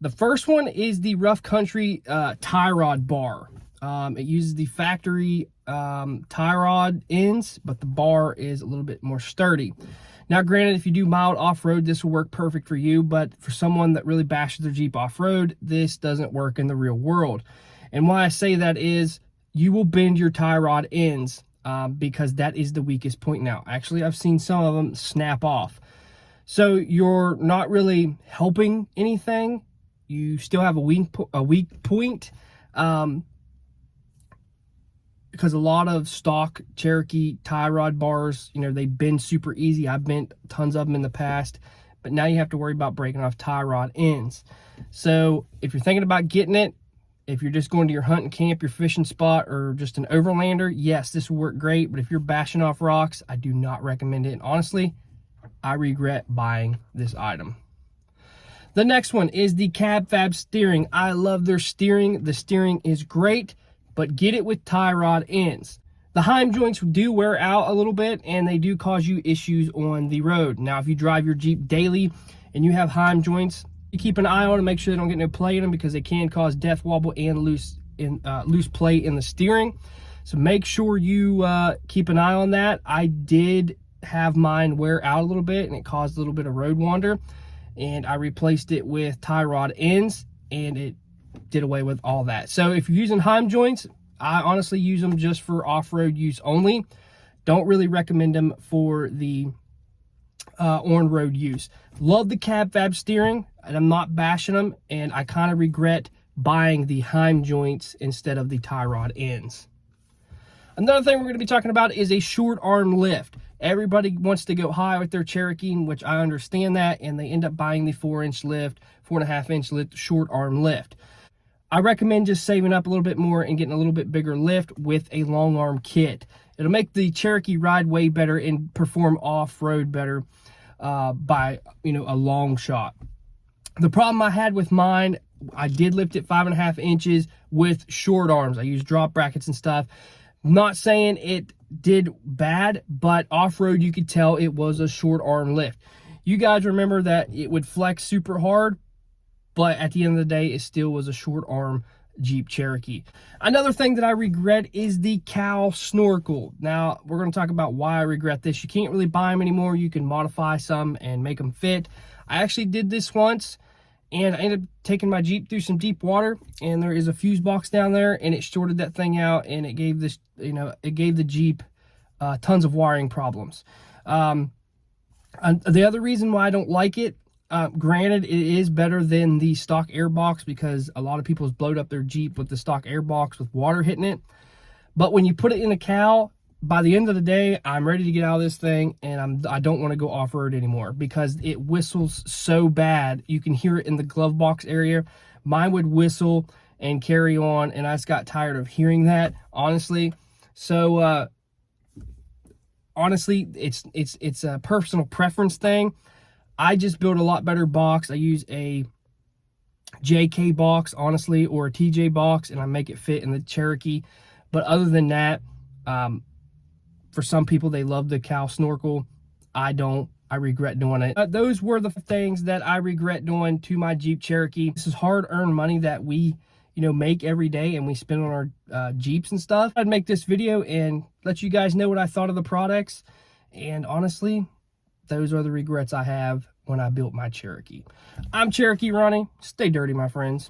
The first one is the Rough Country tie rod bar. It uses the factory tie rod ends, but the bar is a little bit more sturdy. Now, granted, if you do mild off-road, this will work perfect for you, but for someone that really bashes their Jeep off-road, this doesn't work in the real world. And why I say that is you will bend your tie rod ends because that is the weakest point now. Actually, I've seen some of them snap off. So you're not really helping anything. You still have a weak point. Because a lot of stock Cherokee tie rod bars, you know, they bend super easy. I've bent tons of them in the past, but now you have to worry about breaking off tie rod ends. So if you're thinking about getting it, if you're just going to your hunting camp, your fishing spot, or just an overlander, yes, this will work great. But if you're bashing off rocks, I do not recommend it. And honestly, I regret buying this item. The next one is the Fab Steering. I love their steering. The steering is great, but get it with tie rod ends. The Heim joints do wear out a little bit, and they do cause you issues on the road. Now, if you drive your Jeep daily and you have Heim joints, you keep an eye on them, make sure they don't get no play in them, because they can cause death wobble and loose play in the steering. So make sure you keep an eye on that. I did have mine wear out a little bit, and it caused a little bit of road wander, and I replaced it with tie rod ends, and it did away with all that. So if you're using Heim joints, I honestly use them just for off-road use only. Don't really recommend them for the on-road use. Love the Fab Steering, and I'm not bashing them, and I kind of regret buying the Heim joints instead of the tie rod ends. Another thing we're going to be talking about is a short arm lift. Everybody wants to go high with their Cherokee, which I understand that, and they end up buying the 4-inch lift, 4.5-inch lift, short arm lift. I recommend just saving up a little bit more and getting a little bit bigger lift with a long arm kit. It'll make the Cherokee ride way better and perform off-road better by, you know, a long shot. The problem I had with mine, I did lift it 5.5 inches with short arms. I used drop brackets and stuff. Not saying it did bad, but off-road you could tell it was a short arm lift. You guys remember that it would flex super hard, but at the end of the day, it still was a short arm Jeep Cherokee. Another thing that I regret is the cow snorkel. Now, we're going to talk about why I regret this. You can't really buy them anymore. You can modify some and make them fit. I actually did this once, and I ended up taking my Jeep through some deep water, and there is a fuse box down there, and it shorted that thing out, and it gave this, you know, it gave the Jeep tons of wiring problems. And the other reason why I don't like it, granted, it is better than the stock air box, because a lot of people have blowed up their Jeep with the stock air box with water hitting it. But when you put it in a cow, by the end of the day, I'm ready to get out of this thing, and I don't want to go off-road anymore because it whistles so bad. You can hear it in the glove box area. Mine would whistle and carry on, and I just got tired of hearing that, honestly. So honestly, it's a personal preference thing. I just build a lot better box. I use a JK box, honestly, or a TJ box, and I make it fit in the Cherokee. But other than that, for some people, they love the cow snorkel. I don't. I regret doing it. Those were the things that I regret doing to my Jeep Cherokee. This is hard-earned money that we, you know, make every day, and we spend on our Jeeps and stuff. I'd make this video and let you guys know what I thought of the products. And honestly, those are the regrets I have when I built my Cherokee. I'm Cherokee Ronnie. Stay dirty, my friends.